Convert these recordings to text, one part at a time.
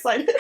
excited.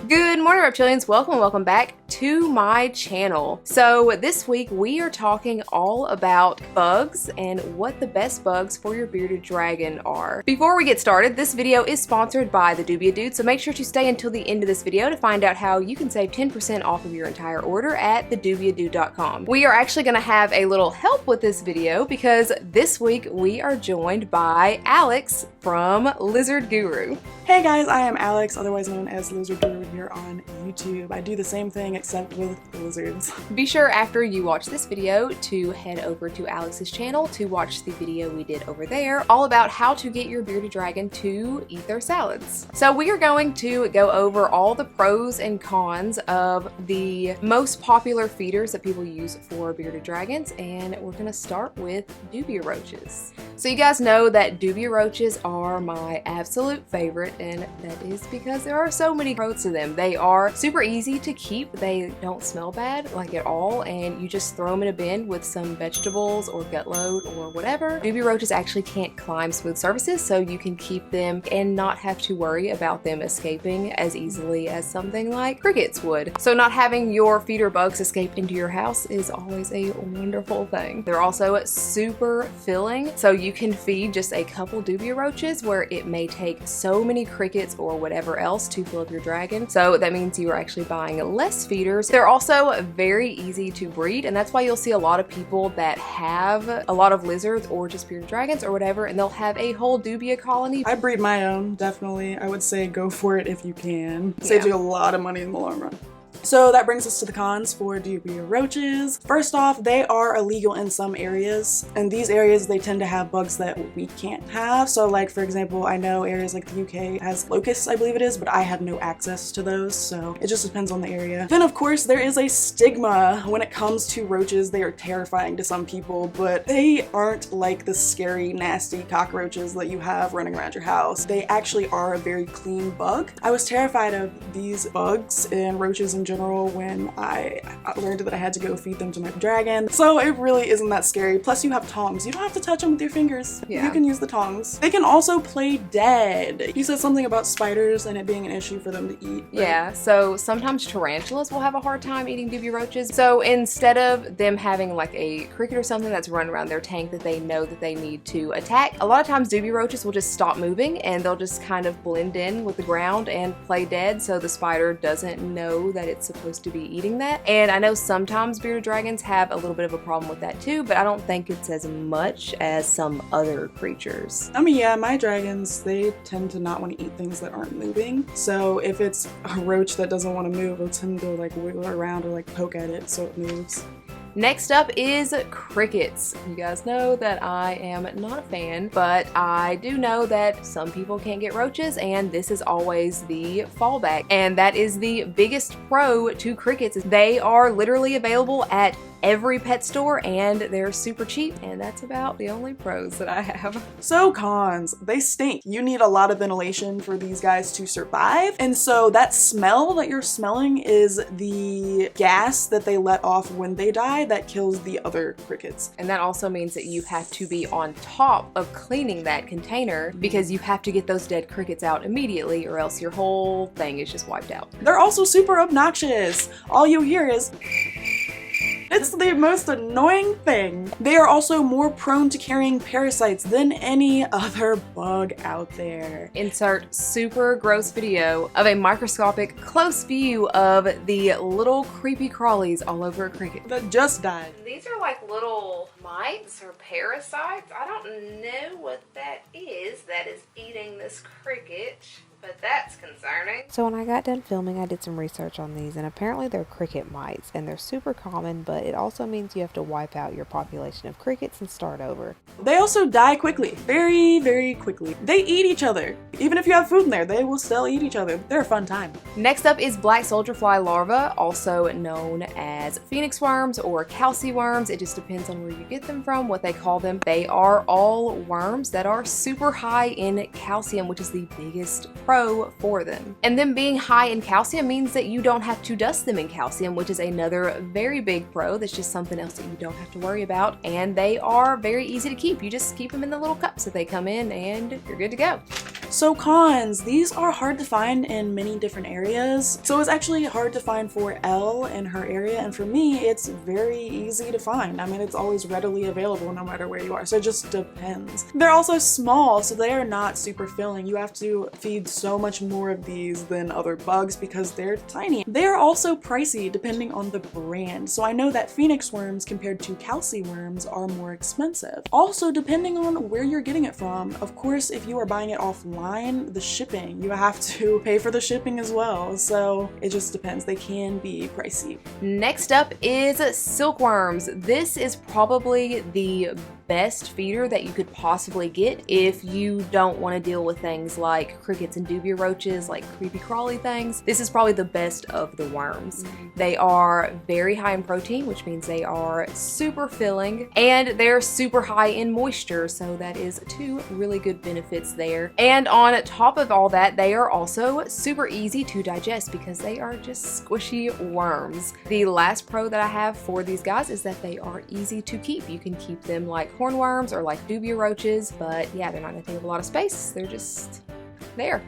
Good morning, Reptilians. Welcome back to my channel. So this week we are talking all about bugs and what the best bugs for your bearded dragon are. Before we get started, this video is sponsored by the Dubia Dude, so make sure to stay until the end of this video to find out how you can save 10% off of your entire order at thedubiadude.com. We are actually going to have a little help with this video because this week we are joined by Alex from LizardGuru. Hey guys, I am Alex, otherwise known as LizardGuru here on YouTube. I do the same thing except with lizards. Be sure after you watch this video to head over to Alex's channel to watch the video we did over there all about how to get your bearded dragon to eat their salads. So we are going to go over all the pros and cons of the most popular feeders that people use for bearded dragons, and we're going to start with Dubia Roaches. So you guys know that Dubia Roaches are my absolute favorite, and that is because there are so many pros to them. They are super easy to keep. They don't smell bad like at all, and you just throw them in a bin with some vegetables or gut load or whatever. Dubia Roaches actually can't climb smooth surfaces, so you can keep them and not have to worry about them escaping as easily as something like crickets would. So not having your feeder bugs escape into your house is always a wonderful thing. They're also super filling, so you can feed just a couple Dubia Roaches where it may take so many crickets or whatever else to fill up your dragon. So that means you are actually buying less feeders. They're also very easy to breed, and that's why you'll see a lot of people that have a lot of lizards or just bearded dragons or whatever, and they'll have a whole Dubia colony. I breed my own, definitely. I would say go for it if you can. Saves you a lot of money in the long run. So that brings us to the cons for Dubia Roaches. First off, they are illegal in some areas. In these areas, they tend to have bugs that we can't have. So like, for example, I know areas like the UK has locusts, I believe it is, but I have no access to those. So it just depends on the area. Then of course, there is a stigma when it comes to roaches. They are terrifying to some people, but they aren't like the scary, nasty cockroaches that you have running around your house. They actually are a very clean bug. I was terrified of these bugs and roaches in general when I learned that I had to go feed them to my dragon. So it really isn't that scary. Plus you have tongs. You don't have to touch them with your fingers. Yeah. You can use the tongs. They can also play dead. You said something about spiders and it being an issue for them to eat. Right? Yeah, so sometimes tarantulas will have a hard time eating Dubia Roaches. So instead of them having like a cricket or something that's running around their tank that they know that they need to attack, a lot of times Dubia Roaches will just stop moving and they'll just kind of blend in with the ground and play dead, so the spider doesn't know that it's supposed to be eating that. And I know sometimes bearded dragons have a little bit of a problem with that too, but I don't think it's as much as some other creatures. I mean, yeah, my dragons, they tend to not want to eat things that aren't moving. So if it's a roach that doesn't want to move, they'll tend to like wiggle around or like poke at it so it moves. Next up is crickets. You guys know that I am not a fan, but I do know that some people can't get roaches, and this is always the fallback. And that is the biggest pro to crickets. They are literally available at every pet store and they're super cheap, and that's about the only pros that I have. So cons, they stink. You need a lot of ventilation for these guys to survive, and so that smell that you're smelling is the gas that they let off when they die that kills the other crickets. And that also means that you have to be on top of cleaning that container because you have to get those dead crickets out immediately or else your whole thing is just wiped out. They're also super obnoxious. All you hear is it's the most annoying thing. They are also more prone to carrying parasites than any other bug out there. Insert super gross video of a microscopic close view of the little creepy crawlies all over a cricket that just died. These are like little mites or parasites. I don't know what that is eating this cricket, but that's concerning. So when I got done filming, I did some research on these, and apparently they're cricket mites, and they're super common, but it also means you have to wipe out your population of crickets and start over. They also die quickly, very, very quickly. They eat each other. Even if you have food in there, they will still eat each other. They're a fun time. Next up is black soldier fly larva, also known as phoenix worms or calci worms. It just depends on where you get them from, what they call them. They are all worms that are super high in calcium, which is the biggest pro pro for them. And them being high in calcium means that you don't have to dust them in calcium, which is another very big pro. That's just something else that you don't have to worry about. And they are very easy to keep. You just keep them in the little cups that they come in and you're good to go. So cons, these are hard to find in many different areas. So it's actually hard to find for Elle in her area, and for me, it's very easy to find. I mean, it's always readily available no matter where you are, so it just depends. They're also small, so they are not super filling. You have to feed so much more of these than other bugs because they're tiny. They are also pricey depending on the brand. So I know that phoenix worms compared to calciworms are more expensive. Also, depending on where you're getting it from. Of course, if you are buying it offline, the shipping, you have to pay for the shipping as well. So it just depends. They can be pricey. Next up is silkworms. This is probably the best feeder that you could possibly get if you don't want to deal with things like crickets and dubia roaches, like creepy crawly things. This is probably the best of the worms. They are very high in protein, which means they are super filling, and they're super high in moisture, so that is two really good benefits there. And on top of all that, they are also super easy to digest because they are just squishy worms. The last pro that I have for these guys is that they are easy to keep. You can keep them like hornworms or like dubia roaches, but yeah, they're not gonna take up a lot of space. They're just there.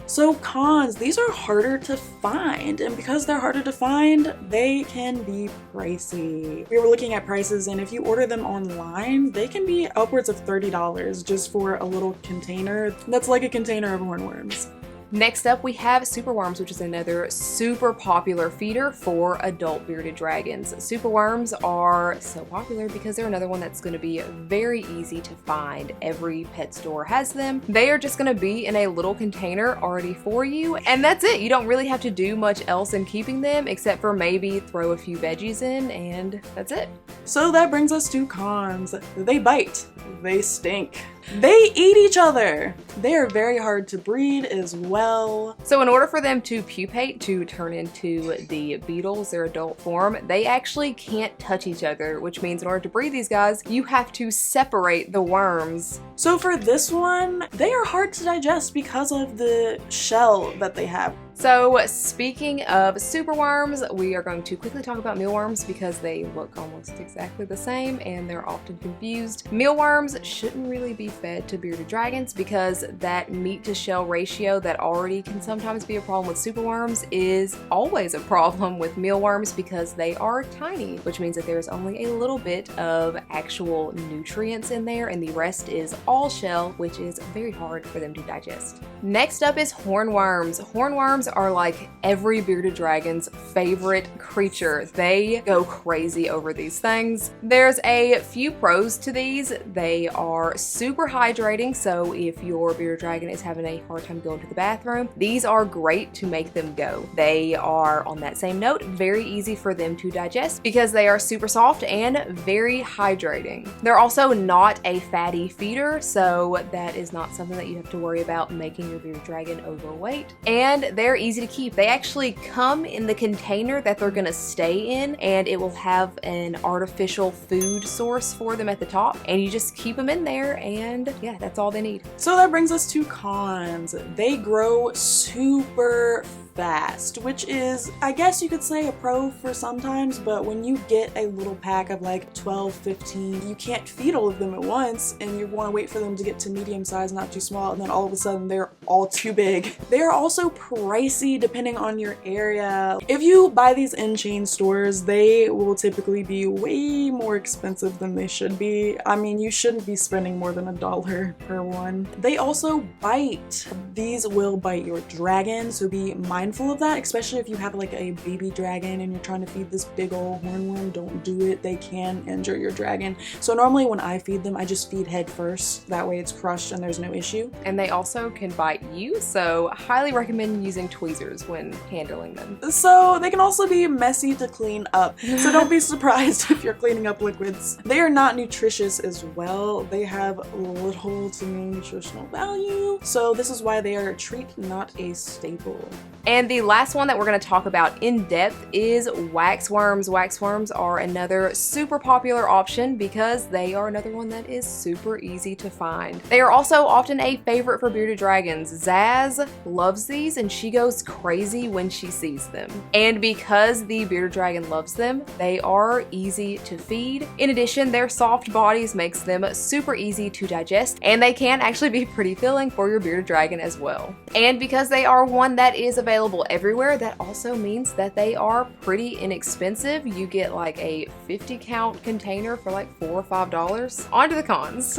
So cons, these are harder to find, and because they're harder to find, they can be pricey. We were looking at prices, and if you order them online, they can be upwards of $30 just for a little container. That's like a container of hornworms. Next up, we have Superworms, which is another super popular feeder for adult bearded dragons. Superworms are so popular because they're another one that's going to be very easy to find. Every pet store has them. They are just going to be in a little container already for you, and that's it. You don't really have to do much else in keeping them except for maybe throw a few veggies in, and that's it. So that brings us to cons. They bite. They stink. They eat each other. They are very hard to breed as well. So in order for them to pupate, to turn into the beetles, their adult form, they actually can't touch each other, which means in order to breed these guys, you have to separate the worms. So for this one, they are hard to digest because of the shell that they have. So speaking of superworms, we are going to quickly talk about mealworms because they look almost exactly the same and they're often confused. Mealworms shouldn't really be fed to bearded dragons because that meat to shell ratio that already can sometimes be a problem with superworms is always a problem with mealworms because they are tiny, which means that there's only a little bit of actual nutrients in there and the rest is all shell, which is very hard for them to digest. Next up is hornworms. Hornworms are like every bearded dragon's favorite creature. They go crazy over these things. There's a few pros to these. They are super hydrating, so if your bearded dragon is having a hard time going to the bathroom, these are great to make them go. They are, on that same note, very easy for them to digest because they are super soft and very hydrating. They're also not a fatty feeder, so that is not something that you have to worry about making your bearded dragon overweight. And they're easy to keep. They actually come in the container that they're gonna stay in, and it will have an artificial food source for them at the top, and you just keep them in there, and yeah, that's all they need. So that brings us to cons. They grow super fast, which is, I guess you could say, a pro for sometimes, but when you get a little pack of like 12, 15, you can't feed all of them at once, and you want to wait for them to get to medium size, not too small, and then all of a sudden they're all too big. They are also pricey depending on your area. If you buy these in chain stores, they will typically be way more expensive than they should be. I mean, you shouldn't be spending more than $1 per one. They also bite. These will bite your dragon, so be mindful of that, especially if you have like a baby dragon and you're trying to feed this big old hornworm. Don't do it. They can injure your dragon. So normally when I feed them, I just feed head first. That way it's crushed and there's no issue. And they also can bite you, so highly recommend using tweezers when handling them. So they can also be messy to clean up, so don't be surprised if you're cleaning up liquids. They are not nutritious as well. They have little to no nutritional value, so this is why they are a treat, not a staple. And the last one that we're going to talk about in depth is waxworms. Waxworms are another super popular option because they are another one that is super easy to find. They are also often a favorite for bearded dragons. Zaz loves these and she goes crazy when she sees them. And because the bearded dragon loves them, they are easy to feed. In addition, their soft bodies makes them super easy to digest, and they can actually be pretty filling for your bearded dragon as well. And because they are one that is available everywhere, that also means that they are pretty inexpensive. You get like a 50 count container for like $4 or $5. On to the cons.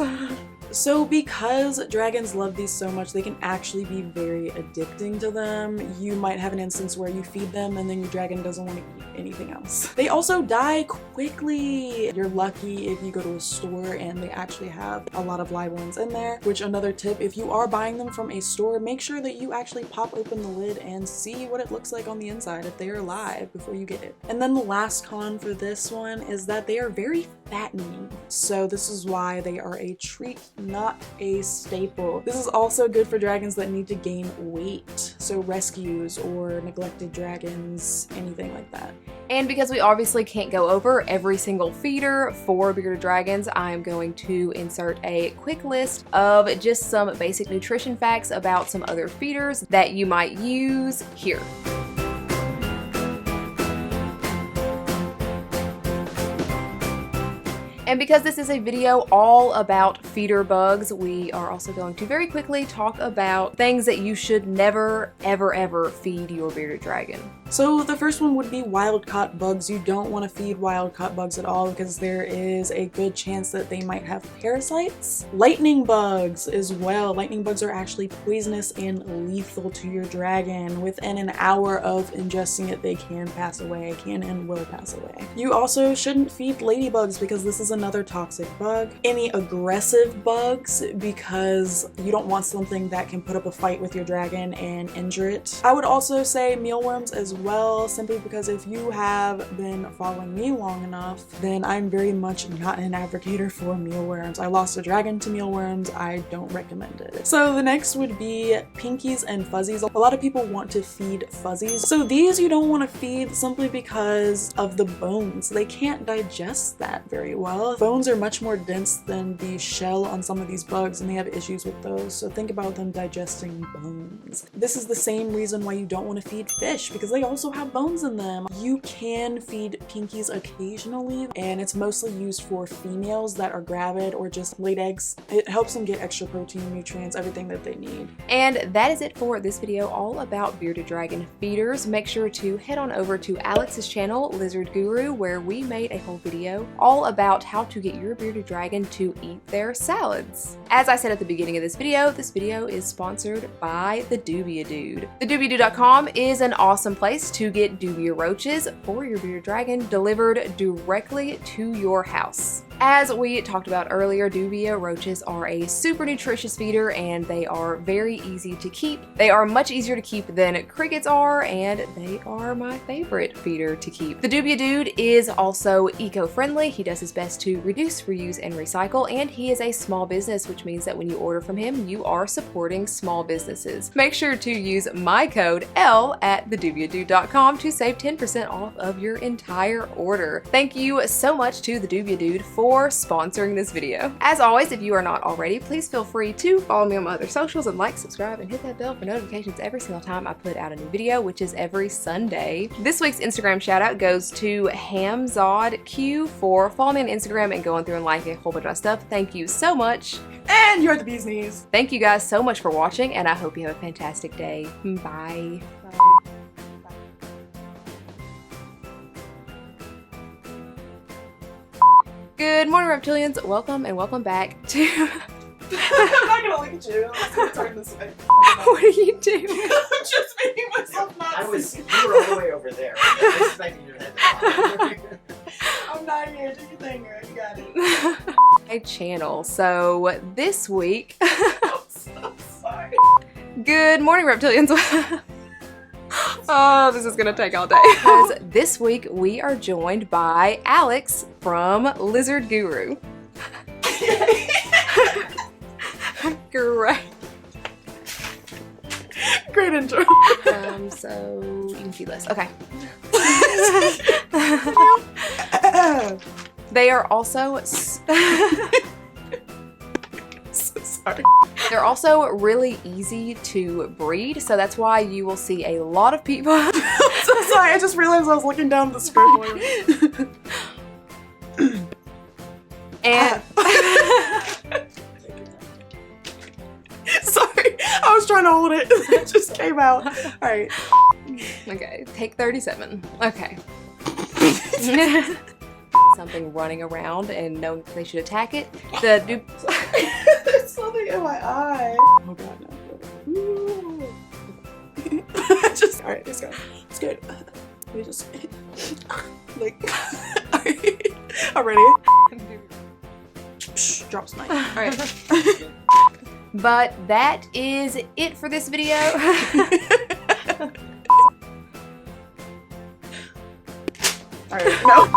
So because dragons love these so much, they can actually be very addicting to them. You might have an instance where you feed them and then your dragon doesn't want to eat anything else. They also die quickly. You're lucky if you go to a store and they actually have a lot of live ones in there, which another tip, if you are buying them from a store, make sure that you actually pop open the lid and see what it looks like on the inside if they are live before you get it. And then the last con for this one is that they are very fattening. So this is why they are a treat, not a staple. This is also good for dragons that need to gain weight, so rescues or neglected dragons, anything like that. And because we obviously can't go over every single feeder for bearded dragons, I'm going to insert a quick list of just some basic nutrition facts about some other feeders that you might use here. And because this is a video all about feeder bugs, we are also going to very quickly talk about things that you should never, ever, ever feed your bearded dragon. So the first one would be wild-caught bugs. You don't want to feed wild-caught bugs at all because there is a good chance that they might have parasites. Lightning bugs as well. Lightning bugs are actually poisonous and lethal to your dragon. Within an hour of ingesting it, they can pass away, can and will pass away. You also shouldn't feed ladybugs because this is another toxic bug. Any aggressive bugs because you don't want something that can put up a fight with your dragon and injure it. I would also say mealworms as well, simply because if you have been following me long enough, then I'm very much not an advocate for mealworms. I lost a dragon to mealworms. I don't recommend it. So the next would be pinkies and fuzzies. A lot of people want to feed fuzzies. So these you don't want to feed simply because of the bones. They can't digest that very well. Bones are much more dense than the shell on some of these bugs and they have issues with those. So think about them digesting bones. This is the same reason why you don't want to feed fish, because they also have bones in them. You can feed pinkies occasionally, and it's mostly used for females that are gravid or just laid eggs. It helps them get extra protein, nutrients, everything that they need. And that is it for this video all about bearded dragon feeders. Make sure to head on over to Alex's channel, LizardGuru, where we made a whole video all about how to get your bearded dragon to eat their salads. As I said at the beginning of this video is sponsored by the Dubia Dude. TheDubiaDude.com is an awesome place to get Dubia Roaches for your bearded dragon delivered directly to your house. As we talked about earlier, Dubia Roaches are a super nutritious feeder and they are very easy to keep. They are much easier to keep than crickets are, and they are my favorite feeder to keep. The Dubia Dude is also eco-friendly. He does his best to reduce, reuse, and recycle, and he is a small business, which means that when you order from him, you are supporting small businesses. Make sure to use my code Elle at thedubiadude.com to save 10% off of your entire order. Thank you so much to the Dubia Dude for sponsoring this video. As always, if you are not already, please feel free to follow me on my other socials and like, subscribe, and hit that bell for notifications every single time I put out a new video, which is every Sunday. This week's Instagram shout out goes to HamzodQ for following me on Instagram and going through and liking a whole bunch of my stuff. Thank you so much. And you're the bee's knees. Thank you guys so much for watching, and I hope you have a fantastic day. Bye. Bye. Good morning, Reptilians. Welcome and welcome back to... I'm not gonna look at you. I'm gonna turn this way. What are you doing? I'm just making myself not you were all the way over there. I was expecting you to head I'm not here. Do your thing, girl. You got it. My channel. So this week... I'm so sorry. Good morning, Reptilians. Oh, this is gonna take all day. Because this week we are joined by Alex from LizardGuru. Great. great intro. So you can see this. Okay. They are also Sorry. they're also really easy to breed, so that's why you will see a lot of people. So sorry, I just realized I was looking down the script. And sorry, I was trying to hold it. It just came out. All right. okay, take 37. Okay. Something running around and knowing they should attack it. The There's something in my eye. Oh god, no. Ooh. Just all right, let's go. It's good. Let me just like. All right. I'm ready. Psh, drops mic. All right. But that is it for this video. All right. No.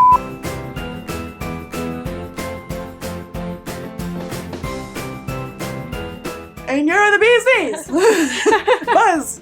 And you're the beasties! Buzz!